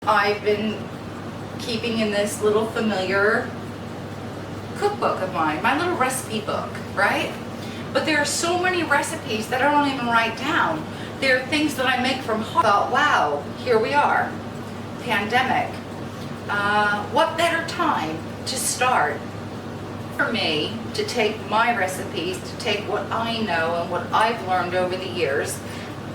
I've been keeping in this little familiar cookbook of mine, my little recipe book, right? But there are so many recipes that I don't even write down. There are things that I make from heart. I thought, wow, here we are, pandemic. What better time to start for me to take my recipes, to take what I know and what I've learned over the years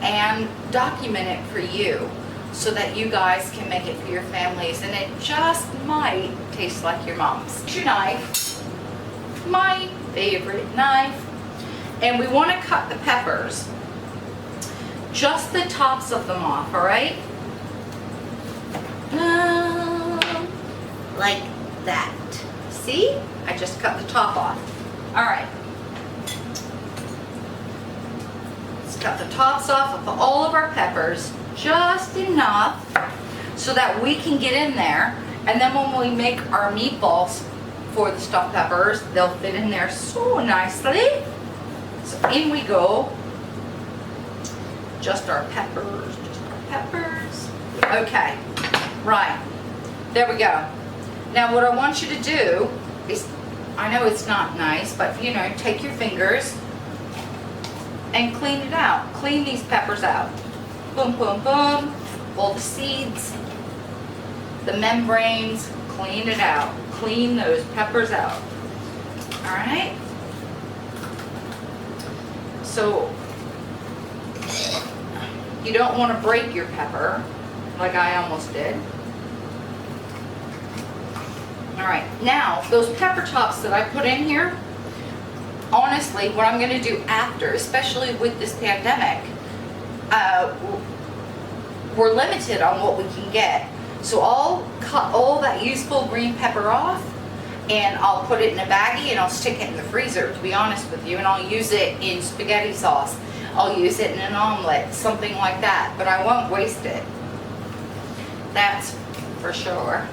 and document it for you so that you guys can make it for your families, and it just might taste like your mom's. Here's your knife, my favorite knife, and we want to cut the peppers, just the tops of them off, all right? Like that. See? I just cut the top off. All right. Let's cut the tops off of all of our peppers, just enough so that we can get in there, and then when we make our meatballs for the stuffed peppers, they'll fit in there so nicely. So in we go. Just our peppers, just our peppers. Okay, right, there we go. Now what I want you to do is, I know it's not nice, but you know, take your fingers and clean it out. Clean these peppers out. Boom, boom, boom. All the seeds, the membranes, clean it out. Clean those peppers out. All right? So, you don't want to break your pepper, like I almost did. All right, now, those pepper tops that I put in here, honestly, what I'm going to do after, especially with this pandemic, we're limited on what we can get. So I'll cut all that useful green pepper off, and I'll put it in a baggie and I'll stick it in the freezer, to be honest with you, and I'll use it in spaghetti sauce. I'll use it in an omelet, something like that, but I won't waste it. That's for sure.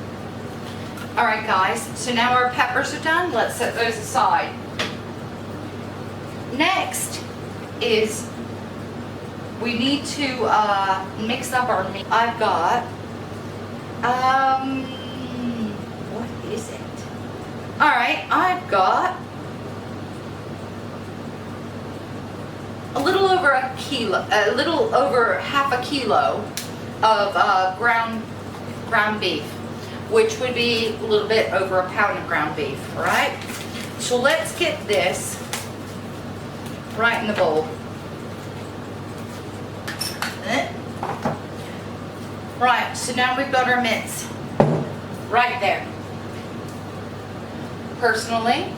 All right, guys, so now our peppers are done. Let's set those aside. Next is we need to mix up our meat. I've got, what is it? All right, I've got a little over a kilo, a little over half a kilo of ground beef, which would be a little bit over a pound of ground beef, all right? So let's get this right in the bowl. Right, so now we've got our mince right there. Personally,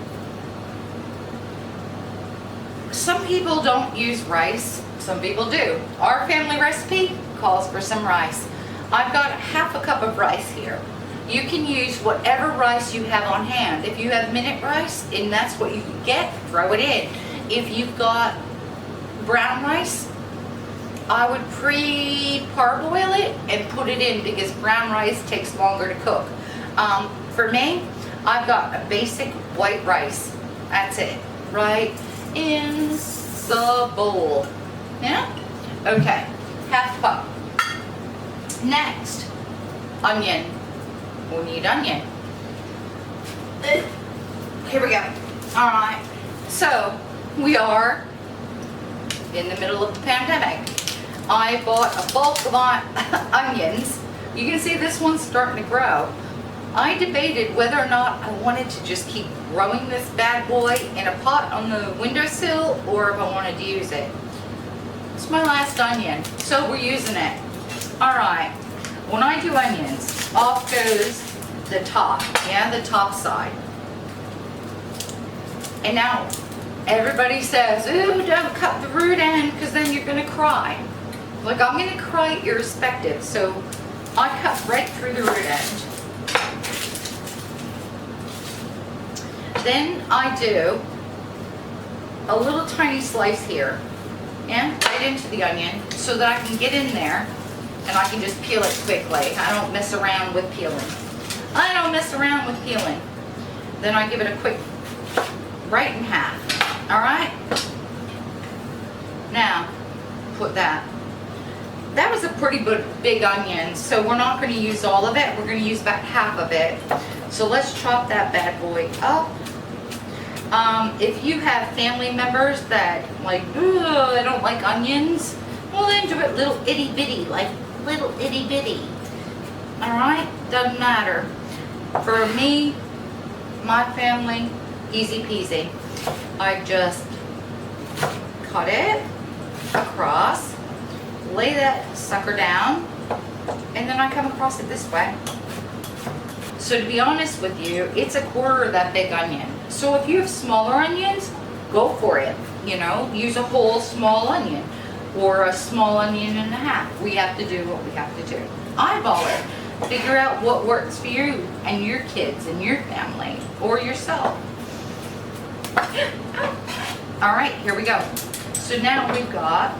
some people don't use rice, some people do. Our family recipe calls for some rice. I've got half a cup of rice here. You can use whatever rice you have on hand. If you have minute rice and that's what you can get, throw it in. If you've got brown rice, I would pre-parboil it and put it in because brown rice takes longer to cook. For me, I've got a basic white rice. That's it, right in the bowl. Yeah? Okay, half cup. Next, onion. We need onion. Here we go. All right, so we are in the middle of the pandemic. I bought a bulk of onions. You can see this one's starting to grow. I debated whether or not I wanted to just keep growing this bad boy in a pot on the windowsill or if I wanted to use it. It's my last onion, so we're using it. All right, when I do onions, off goes the top, yeah, the top side. And now everybody says, ooh, don't cut the root end because then you're gonna cry. Like, I'm gonna cry irrespective, so I cut right through the root end. Then I do a little tiny slice here, and right into the onion so that I can get in there and I can just peel it quickly. I don't mess around with peeling. I don't mess around with peeling. Then I give it a quick right in half, all right? Now, put that that was a pretty big onion, so we're not going to use all of it. We're going to use about half of it. So let's chop that bad boy up. If you have family members that like, I don't like onions, well then do it little itty bitty, like little itty bitty. Alright, doesn't matter. For me, my family, easy peasy. I just cut it across, lay that sucker down, and then I come across it this way. So to be honest with you, it's a quarter of that big onion. So if you have smaller onions, go for it. You know, use a whole small onion or a small onion and a half. We have to do what we have to do. Eyeball it. Figure out what works for you and your kids and your family or yourself. All right, here we go. So now we've got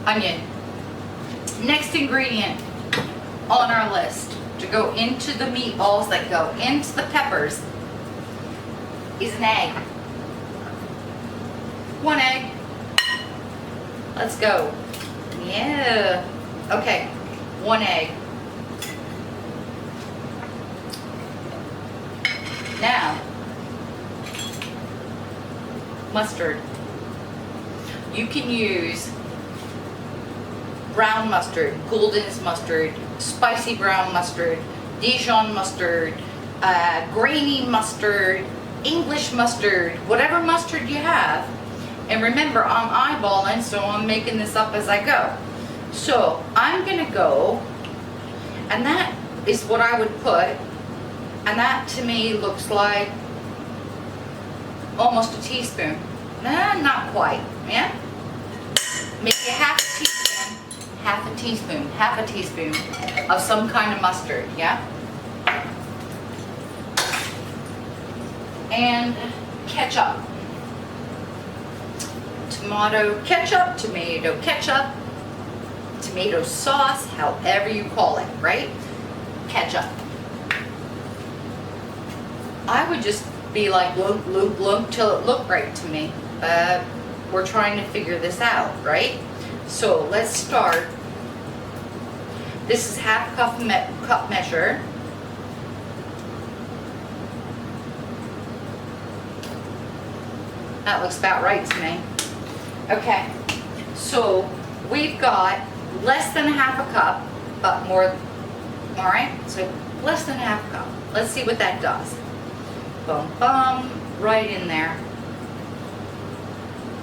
onion. Next ingredient on our list to go into the meatballs that go into the peppers is an egg. 1 egg. Let's go. Yeah. Okay, 1 egg. Now, mustard. You can use brown mustard, Gulden's mustard, spicy brown mustard, Dijon mustard, grainy mustard, English mustard, whatever mustard you have. And remember, I'm eyeballing, so I'm making this up as I go. So I'm gonna go, and that is what I would put, and that to me looks like almost a teaspoon. Nah, not quite, yeah? Maybe a half a teaspoon of some kind of mustard, yeah? And ketchup. Tomato ketchup, tomato sauce, however you call it, right? Ketchup. I would just be like loop till it looked right to me. We're trying to figure this out, right? So let's start. This is half cup measure. That looks about right to me. Okay, so we've got less than half a cup, but more, all right? So less than half a cup. Let's see what that does. Boom, boom, right in there.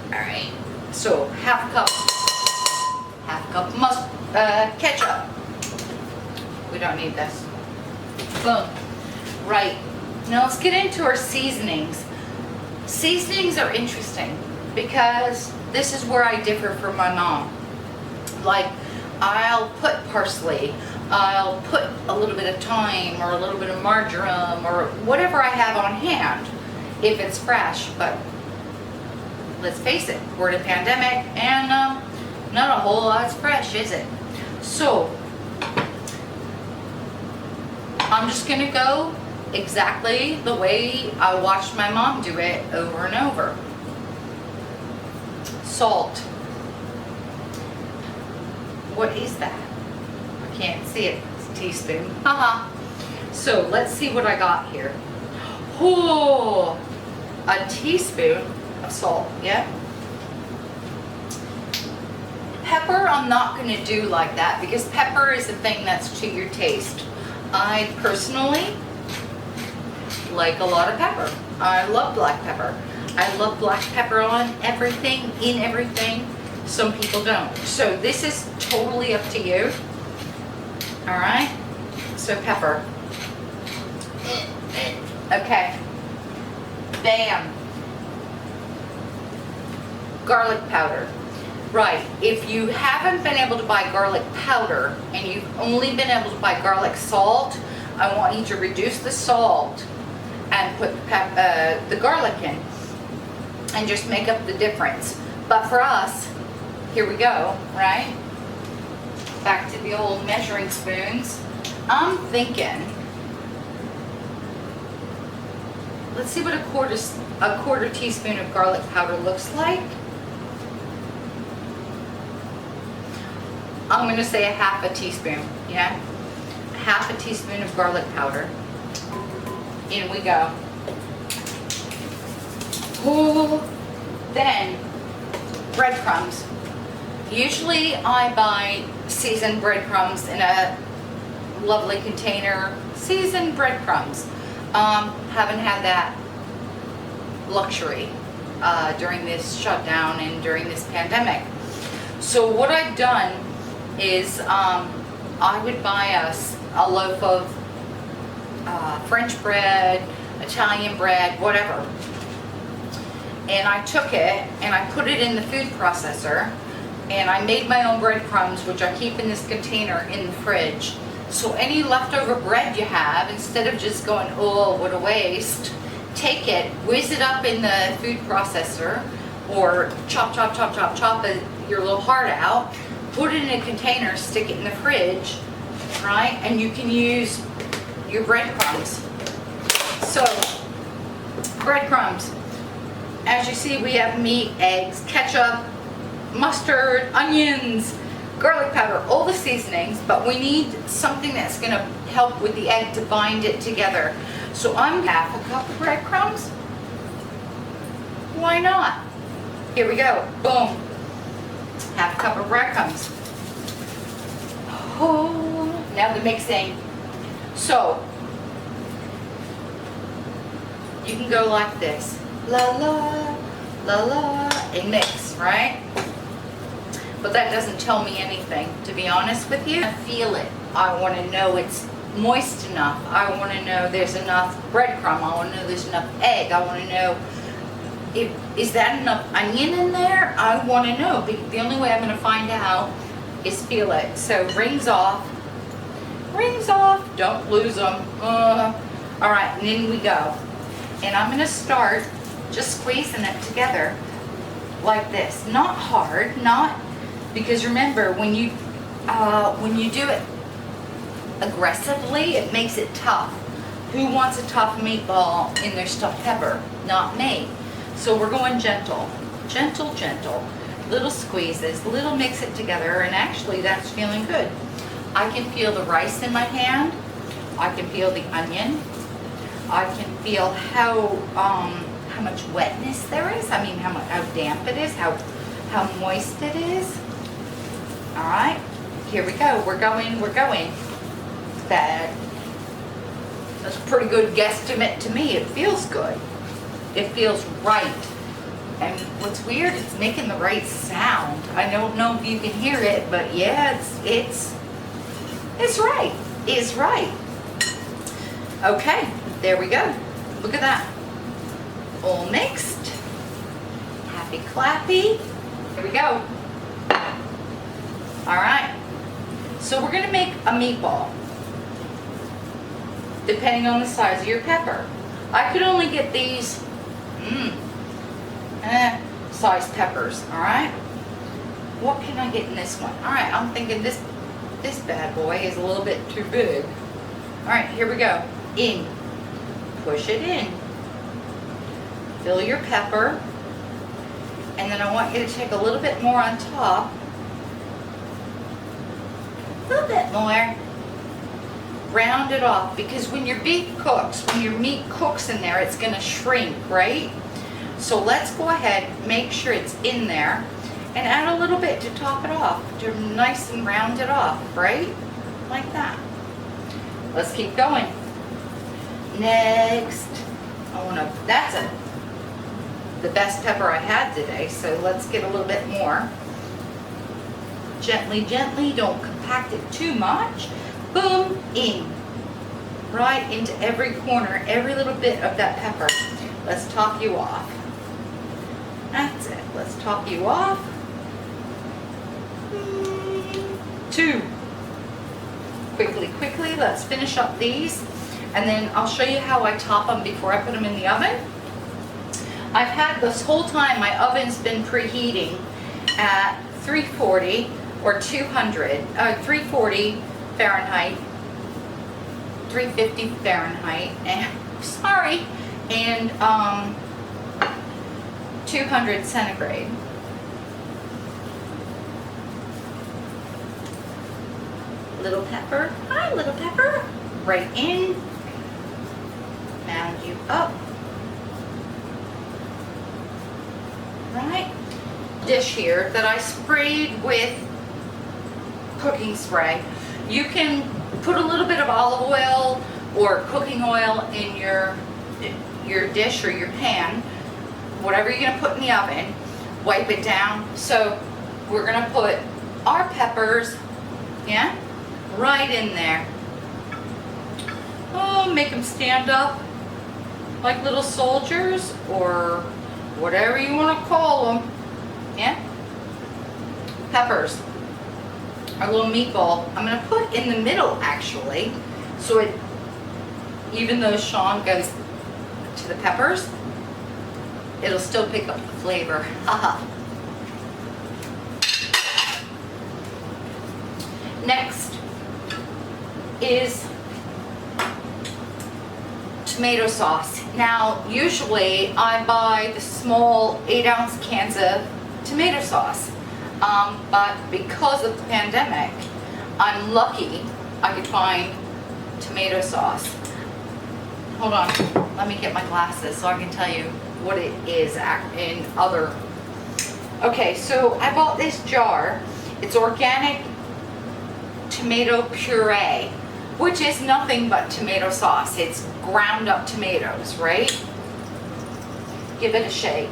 All right, so half cup ketchup. We don't need this. Boom, right. Now let's get into our seasonings. Seasonings are interesting because this is where I differ from my mom. Like, I'll put parsley, I'll put a little bit of thyme or a little bit of marjoram or whatever I have on hand if it's fresh. But let's face it, we're in a pandemic and not a whole lot's fresh, is it? So I'm just gonna go exactly the way I watched my mom do it over and over. Salt. What is that? I can't see it. It's a teaspoon. Haha. So let's see what I got here. Oh, a teaspoon of salt. Yeah. Pepper, I'm not going to do like that because pepper is a thing that's to your taste. I personally like a lot of pepper. I love black pepper. I love black pepper on everything, in everything. Some people don't. So this is totally up to you. All right. So pepper. Okay. Bam. Garlic powder. Right. If you haven't been able to buy garlic powder and you've only been able to buy garlic salt, I want you to reduce the salt and put the garlic in and just make up the difference. But for us, here we go, right? Back to the old measuring spoons. I'm thinking, let's see what a quarter teaspoon of garlic powder looks like. I'm gonna say a half a teaspoon, yeah? Half a teaspoon of garlic powder. In we go. Ooh. Then, breadcrumbs. Usually I buy seasoned breadcrumbs in a lovely container. Seasoned breadcrumbs. Haven't had that luxury during this shutdown and during this pandemic. So what I've done is I would buy a loaf of French bread, Italian bread, whatever. And I took it and I put it in the food processor and I made my own breadcrumbs, which I keep in this container in the fridge. So any leftover bread you have, instead of just going, oh, what a waste, take it, whiz it up in the food processor, or chop your little heart out, put it in a container, stick it in the fridge, right? And you can use your breadcrumbs. So, breadcrumbs. As you see, we have meat, eggs, ketchup, mustard, onions, garlic powder, all the seasonings, but we need something that's gonna help with the egg to bind it together. So I'm half a cup of breadcrumbs. Why not? Here we go, boom. Half a cup of breadcrumbs. Oh, now the mixing. So, you can go like this. La la, la la, and mix, right? But that doesn't tell me anything, to be honest with you. I feel it. I want to know it's moist enough. I want to know there's enough breadcrumb. I want to know there's enough egg. I want to know, is that enough onion in there? I want to know. The only way I'm going to find out is feel it. So rings off, don't lose them. All right, and in we go. And I'm going to start just squeezing it together like this. Not hard, not, because remember, when you do it aggressively, it makes it tough. Who wants a tough meatball in their stuffed pepper? Not me. So we're going gentle, gentle, gentle. Little squeezes, little mix it together, and actually that's feeling good. I can feel the rice in my hand. I can feel the onion. I can feel how much wetness there is. I mean, how damp it is, how moist it is. All right, here we go. We're going. That's a pretty good guesstimate to me. It feels good. It feels right. And what's weird, it's making the right sound. I don't know if you can hear it, but yeah, it's right. It's right. Okay, there we go. Look at that. All mixed. Happy clappy. Here we go. All right. So we're gonna make a meatball, depending on the size of your pepper. I could only get these size peppers, all right? What can I get in this one? All right, I'm thinking this bad boy is a little bit too big. All right, here we go. In. Push it in. Fill your pepper. And then I want you to take a little bit more on top. A little bit more. Round it off, because when your beef cooks, when your meat cooks in there, it's gonna shrink, right? So let's go ahead, make sure it's in there, and add a little bit to top it off, to nice and round it off, right? Like that. Let's keep going. Next, that's the best pepper I had today, so let's get a little bit more. Gently, gently, don't compact it too much. Boom, in. Right into every corner, every little bit of that pepper. Let's top you off. That's it. Let's top you off. 2. Quickly, let's finish up these. And then I'll show you how I top them before I put them in the oven. I've had this whole time, my oven's been preheating at 340 or 340 Fahrenheit, 350 Fahrenheit, and 200 centigrade. Little pepper, hi little pepper. Right in, mound you up. Right, dish here that I sprayed with cooking spray. You can put a little bit of olive oil or cooking oil in your dish or your pan, whatever you're gonna put in the oven, wipe it down. So we're gonna put our peppers, yeah, right in there. Oh, make them stand up like little soldiers or whatever you want to call them, yeah. Peppers, our little meatball. I'm gonna put in the middle actually, so it, even though Sean goes to the peppers, it'll still pick up the flavor. Haha. Next is tomato sauce. Now, usually I buy the small 8-ounce cans of tomato sauce, but because of the pandemic, I'm lucky I could find tomato sauce. Hold on, let me get my glasses so I can tell you what it is in other. Okay, so I bought this jar. It's organic tomato puree, which is nothing but tomato sauce. It's ground up tomatoes, right? Give it a shake.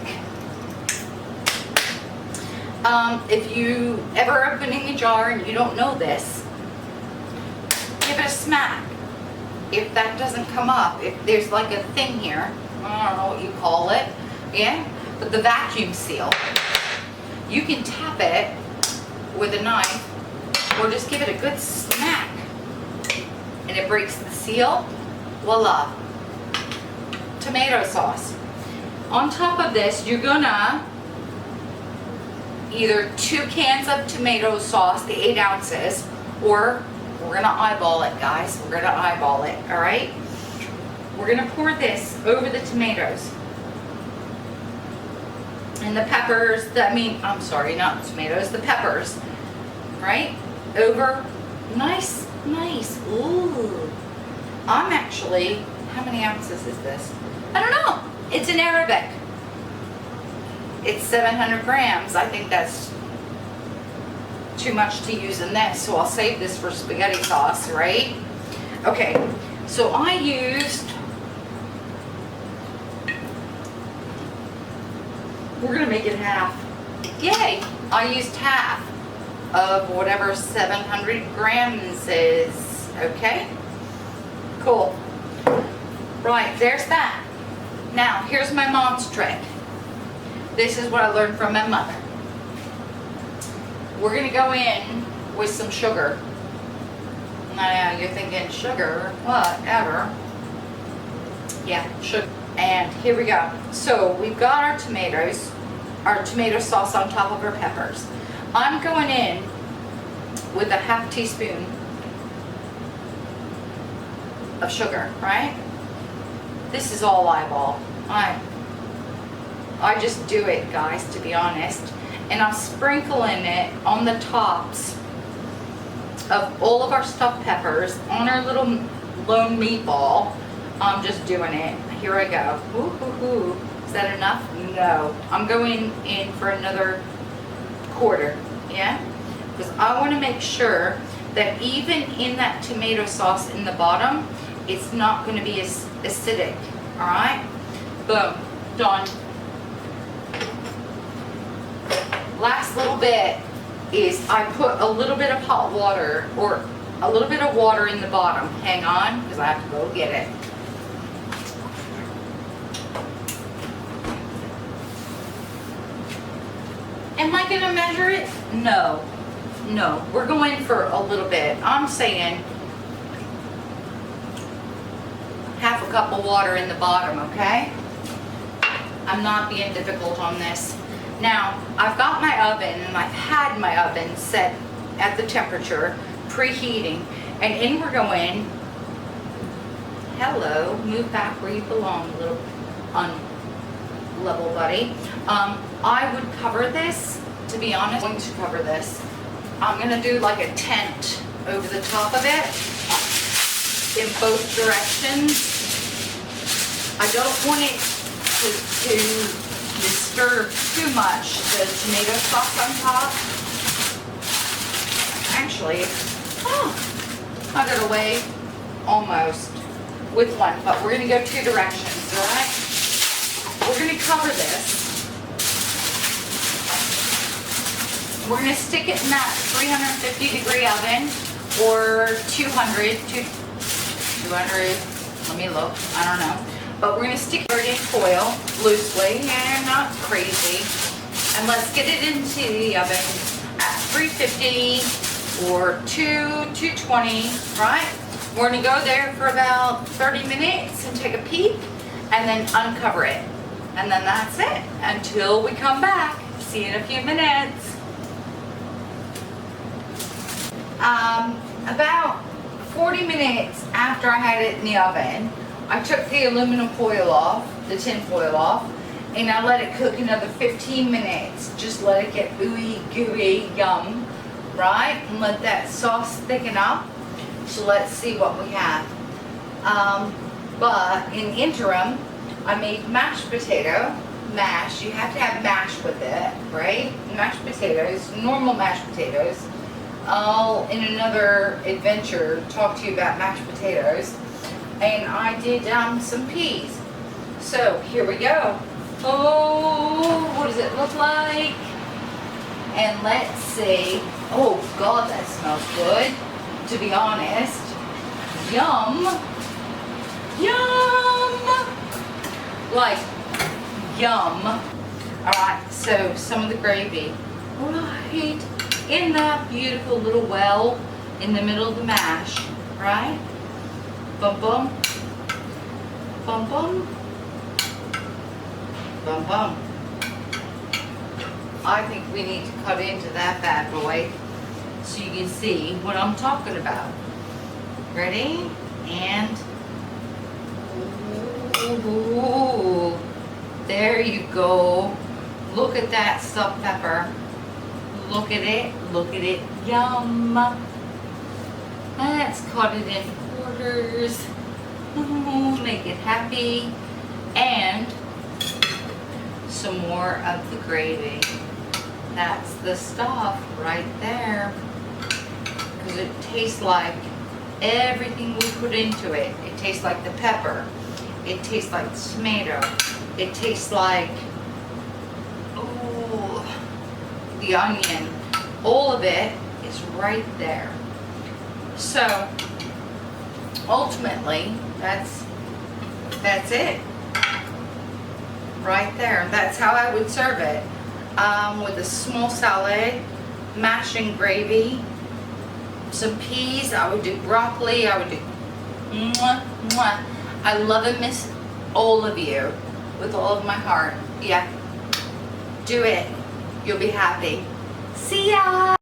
If you ever opening a jar and you don't know this, give it a smack. If that doesn't come up, if there's like a thing here, I don't know what you call it, yeah, but the vacuum seal, you can tap it with a knife or just give it a good smack and it breaks the seal. Voila, tomato sauce. On top of this, you're gonna either 2 cans of tomato sauce, the 8 ounces, or we're gonna eyeball it, guys. We're gonna eyeball it, all right? We're gonna pour this over the tomatoes and the peppers, I'm sorry, not the tomatoes, the peppers, right? Over, nice, nice, ooh. I'm actually, how many ounces is this? I don't know, it's in Arabic. It's 700 grams, I think that's too much to use in this, so I'll save this for spaghetti sauce, right? Okay, so I used, we're gonna make it half. Yay, I used half of whatever 700 grams is, okay? Cool. Right, there's that. Now, here's my mom's trick. This is what I learned from my mother. We're gonna go in with some sugar. Now you're thinking, sugar, whatever. Yeah, sugar. And here we go. So we've got our tomatoes, our tomato sauce on top of our peppers. I'm going in with a half teaspoon of sugar, right? This is all eyeball. I just do it, guys, to be honest. And I'm sprinkling it on the tops of all of our stuffed peppers on our little lone meatball. I'm just doing it. Here I go. Ooh, ooh, ooh. Is that enough? No. I'm going in for another quarter, yeah? Because I want to make sure that even in that tomato sauce in the bottom, it's not going to be as acidic, all right? Boom, done. Last little bit is I put a little bit of hot water or a little bit of water in the bottom. Hang on, because I have to go get it. Am I gonna measure it? No, no, we're going for a little bit. I'm saying half a cup of water in the bottom, okay? I'm not being difficult on this. Now, I've got my oven, and I've had my oven set at the temperature, preheating, and in we're going. Hello, move back where you belong, little unlevel buddy. I would cover this, to be honest. I'm going to cover this. I'm going to do like a tent over the top of it in both directions. I don't want it to disturb too much the tomato sauce on top. Actually, I got away almost with one, but we're gonna go 2 directions, all right? We're gonna cover this. We're gonna stick it in that 350-degree oven or 200, let me look, I don't know. But we're gonna stick it in foil loosely and not crazy. And let's get it into the oven at 350 or 220, right? We're gonna go there for about 30 minutes and take a peek and then uncover it. And then that's it until we come back. See you in a few minutes. About 40 minutes after I had it in the oven, I took the aluminum foil off, the tin foil off, and I let it cook another 15 minutes. Just let it get ooey gooey yum, right? And let that sauce thicken up. So let's see what we have. But in interim, I made mashed potato. Mash, you have to have mash with it, right? Mashed potatoes, normal mashed potatoes. I'll, in another adventure, talk to you about mashed potatoes. And I did some peas. So here we go. Oh, what does it look like? And let's see. Oh God, that smells good. To be honest. Yum. Yum. Like, yum. Alright, so some of the gravy. Right in that beautiful little well in the middle of the mash. Right? Bum bum. Bum bum. Bum bum. I think we need to cut into that bad boy so you can see what I'm talking about. Ready? And ooh, there you go. Look at that stuffed pepper. Look at it. Look at it. Yum. Let's cut it in quarters. Make it happy. And some more of the gravy. That's the stuff right there. Because it tastes like everything we put into it. It tastes like the pepper. It tastes like the tomato. It tastes like, ooh, the onion. All of it is right there. So, ultimately, that's it. Right there. That's how I would serve it. With a small salad, mash and gravy, some peas. I would do broccoli. I would do mwah, mwah. I love and miss all of you with all of my heart. Yeah. Do it. You'll be happy. See ya.